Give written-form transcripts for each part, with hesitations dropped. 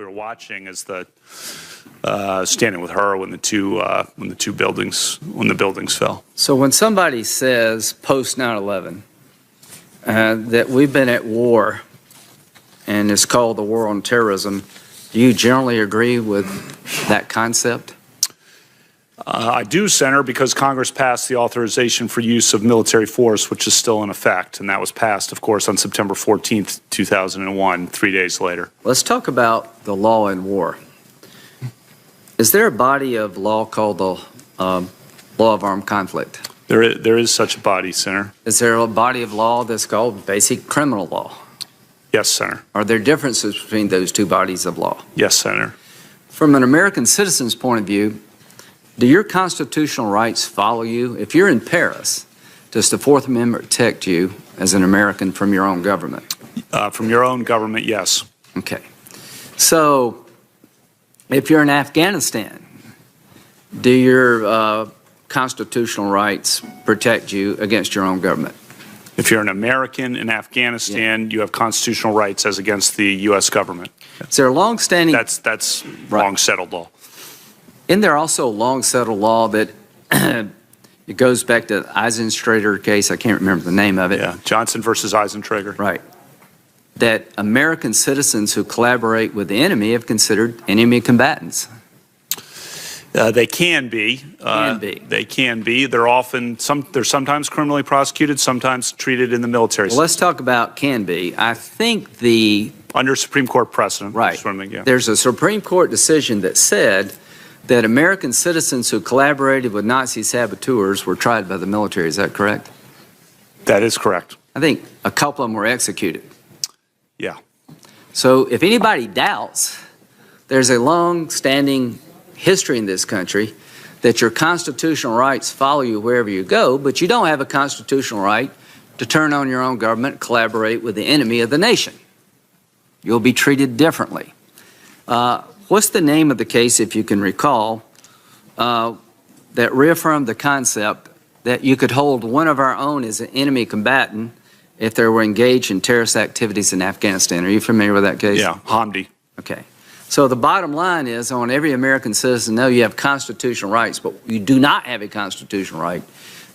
We were watching as the standing with her when the buildings fell. So when somebody says post 9/11 that we've been at war and it's called the war on terrorism, do you generally agree with that concept? I do, Senator, because Congress passed the authorization for use of military force, which is still in effect, and that was passed, of course, on September 14th, 2001, 3 days later. Let's talk about the law in war. Is there a body of law called the law of armed conflict? There is such a body, Senator. Is there a body of law that's called basic criminal law? Yes, Senator. Are there differences between those two bodies of law? Yes, Senator. From an American citizen's point of view, do your constitutional rights follow you? If you're in Paris, does the Fourth Amendment protect you as an American from your own government? From your own government, yes. Okay. So if you're in Afghanistan, do your constitutional rights protect you against your own government? If you're an American in Afghanistan, you have constitutional rights as against the U.S. government. Is there a long-standing... That's long-settled law. Isn't there also a long-settled law that it goes back to the Eisentrager case? I can't remember the name of it. Yeah, Johnson versus Eisentrager. Right. That American citizens who collaborate with the enemy have considered enemy combatants. They can be. They can be. They're sometimes criminally prosecuted, sometimes treated in the military. Well, let's talk about can be. I think under Supreme Court precedent. Right. Yeah. There's a Supreme Court decision that said that American citizens who collaborated with Nazi saboteurs were tried by the military. Is that correct? That is correct. I think a couple of them were executed. Yeah. So if anybody doubts, there's a long-standing history in this country that your constitutional rights follow you wherever you go, but you don't have a constitutional right to turn on your own government, collaborate with the enemy of the nation. You'll be treated differently. What's the name of the case, if you can recall, that reaffirmed the concept that you could hold one of our own as an enemy combatant if they were engaged in terrorist activities in Afghanistan? Are you familiar with that case? Yeah, Hamdi. Okay. So the bottom line is, I want every American citizen to know you have constitutional rights, but you do not have a constitutional right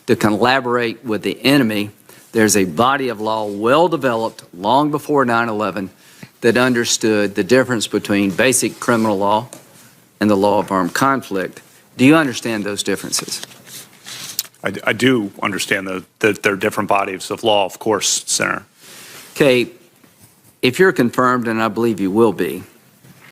to collaborate with the enemy. There's a body of law well developed long before 9/11 that understood the difference between basic criminal law and the law of armed conflict. Do you understand those differences? I do understand that they're different bodies of law, of course, Senator. Okay. If you're confirmed, and I believe you will be,